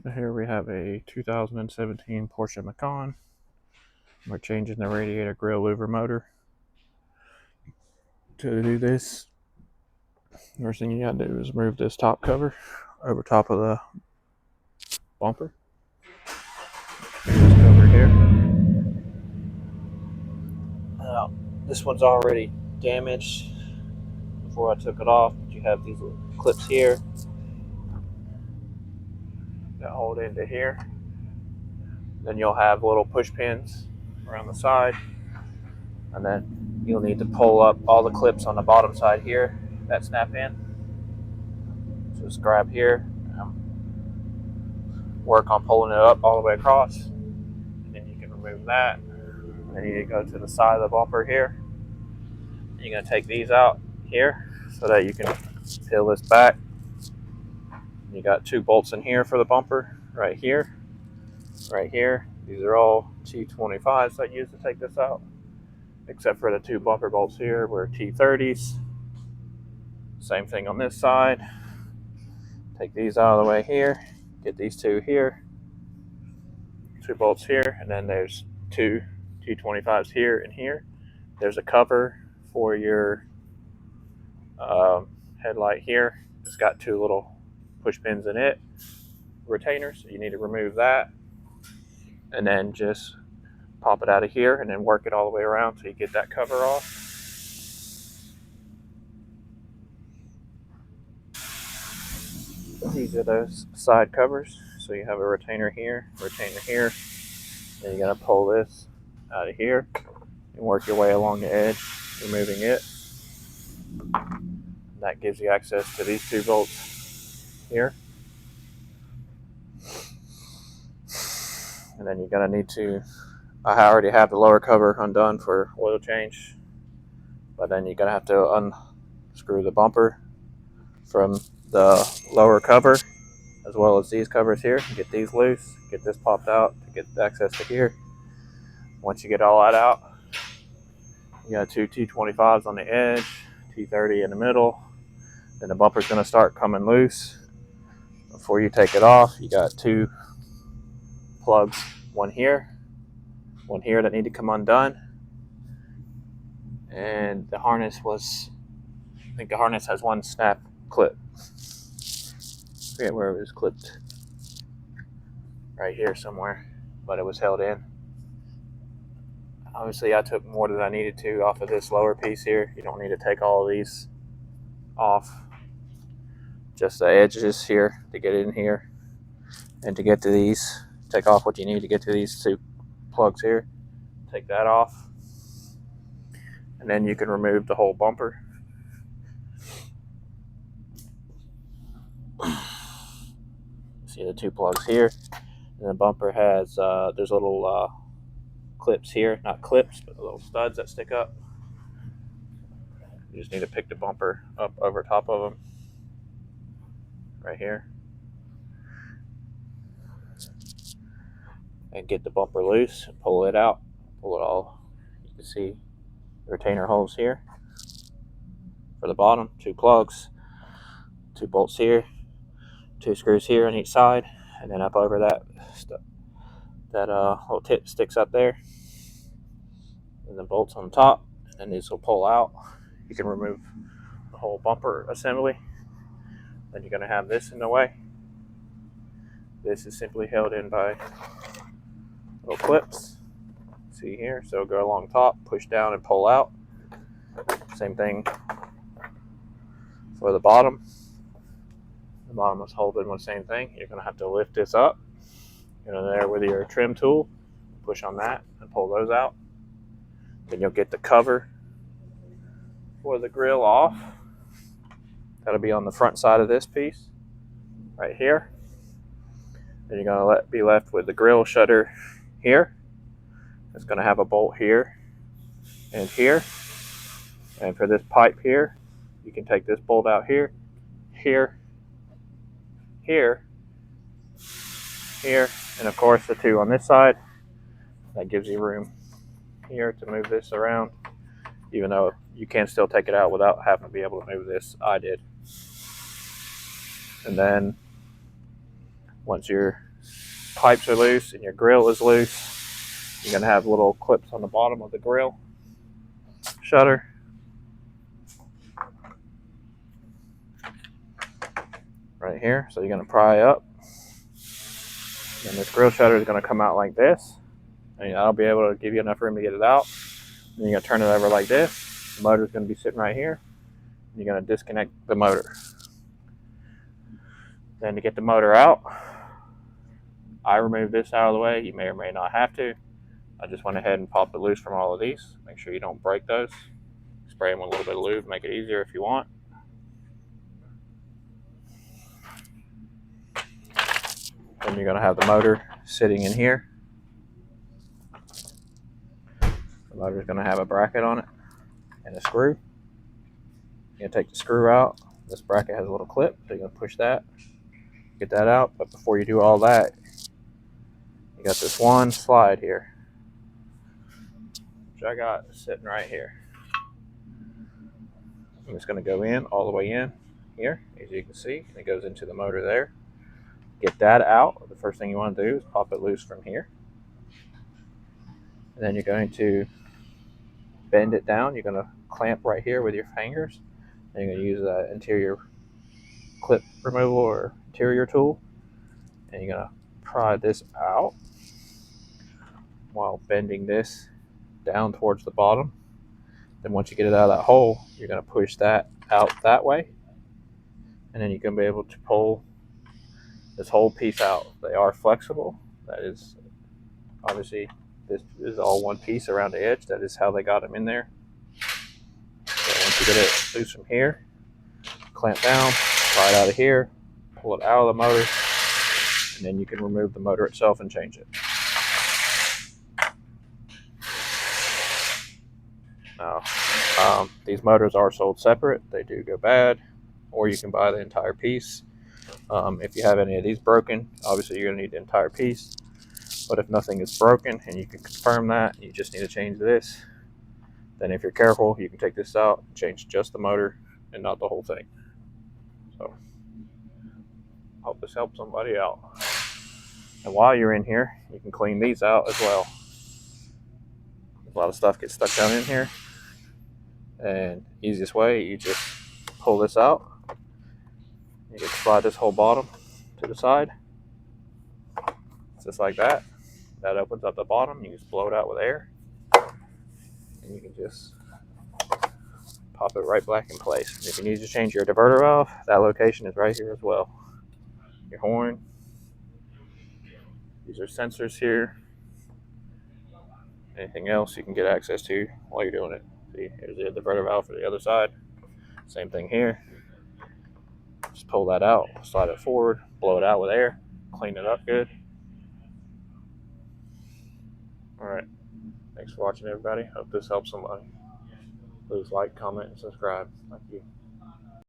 Here we have a 2017 Porsche Macan. We're changing the radiator grill louver motor. To do this, first thing you gotta do is remove this top cover over top of the bumper. This cover here. This one's already damaged before I took it off. You have these little clips here that hold into here. Then you'll have little push pins around the side, and then you'll need to pull up all the clips on the bottom side here that snap in. So just grab here, work on pulling it up all the way across, and then you can remove that. And then you go to the side of the bumper here. You're going to take these out here so that you can peel this back. You got 2 bolts in here for the bumper, right here, right here. These are all T25s I use to take this out, except for the 2 bumper bolts here were T30s. Same thing on this side. Take these out of the way here, get these 2 here, 2 bolts here, and then there's 2 T25s here and here. There's a cover for your headlight here. It's got 2 little push pins in it, retainers. So you need to remove that, and then just pop it out of here, and then work it all the way around so you get that cover off. These are those side covers. So you have a retainer here, then you're going to pull this out of here and work your way along the edge, removing it. That gives you access to these 2 bolts here. And then you're going to need to, I already have the lower cover undone for oil change, but then you're going to have to unscrew the bumper from the lower cover, as well as these covers here. Get these loose, get this popped out to get access to here. Once you get all that out, you got 2 T25s on the edge, T30 in the middle. Then the bumper's going to start coming loose. Before you take it off, you got 2 plugs, one here that need to come undone. And the harness was, I think the harness has 1 snap clip. I forget where it was clipped. Right here somewhere, but it was held in. Obviously I took more than I needed to off of this lower piece here. You don't need to take all of these off. Just the edges here to get in here. And to get to these, take off what you need to get to these 2 plugs here. Take that off. And then you can remove the whole bumper. See the 2 plugs here. And the bumper has, there's little clips here. Not clips, but little studs that stick up. You just need to pick the bumper up over top of them. Right here. And get the bumper loose and pull it out. Pull it all. You can see the retainer holes here for the bottom, 2 plugs, 2 bolts here, 2 screws here on each side, and then up over that little tip sticks up there, and the bolts on top, and these will pull out. You can remove the whole bumper assembly. Then you're going to have this in the way. This is simply held in by little clips. See here, so go along top, push down and pull out. Same thing for the bottom. The bottom is holding the same thing. You're going to have to lift this up. Go there with your trim tool, push on that and pull those out. Then you'll get the cover for the grill off. That'll be on the front side of this piece right here. Then you're going to be left with the grill shutter here. It's going to have a bolt here and here. And for this pipe here, you can take this bolt out here, here, here, here, and of course the 2 on this side. That gives you room here to move this around, even though you can still take it out without having to be able to move this. I did. And then once you're pipes are loose and your grill is loose, you're going to have little clips on the bottom of the grill shutter. Right here. So you're going to pry up. And this grill shutter is going to come out like this. And that'll be able to give you enough room to get it out. Then you're going to turn it over like this. The motor is going to be sitting right here. You're going to disconnect the motor. Then to get the motor out, I removed this out of the way. You may or may not have to. I just went ahead and popped it loose from all of these. Make sure you don't break those. Spray them with a little bit of lube, make it easier if you want. Then you're going to have the motor sitting in here. The motor is going to have a bracket on it and a screw. You're going to take the screw out. This bracket has a little clip, so you're going to push that, get that out. But before you do all that, you got this one slide here, which I got sitting right here. I'm just going to go in all the way in here, as you can see. It goes into the motor there. Get that out. The first thing you want to do is pop it loose from here. And then you're going to bend it down. You're going to clamp right here with your fingers. And you're going to use an interior clip removal or interior tool. And you're going to pry this out while bending this down towards the bottom. Then once you get it out of that hole, you're going to push that out that way. And then you're going to be able to pull this whole piece out. They are flexible. That is, obviously, this is all one piece around the edge. That is how they got them in there. So once you get it loose from here, clamp down, pry it out of here, pull it out of the motor, and then you can remove the motor itself and change it. Now, these motors are sold separate. They do go bad, or you can buy the entire piece. If you have any of these broken, obviously you're going to need the entire piece. But if nothing is broken and you can confirm that, you just need to change this. Then if you're careful, you can take this out, change just the motor and not the whole thing. So, hope this helps somebody out. And while you're in here, you can clean these out as well. A lot of stuff gets stuck down in here. And easiest way, you just pull this out. You can slide this whole bottom to the side. Just like that. That opens up the bottom. You just blow it out with air. And you can just pop it right back in place. If you need to change your diverter valve, that location is right here as well. Your horn. These are sensors here. Anything else you can get access to while you're doing it. See, here's the diverter valve for the other side. Same thing here. Just pull that out, slide it forward, blow it out with air, clean it up good. Alright, thanks for watching everybody. Hope this helps somebody. Please like, comment, and subscribe. Thank you.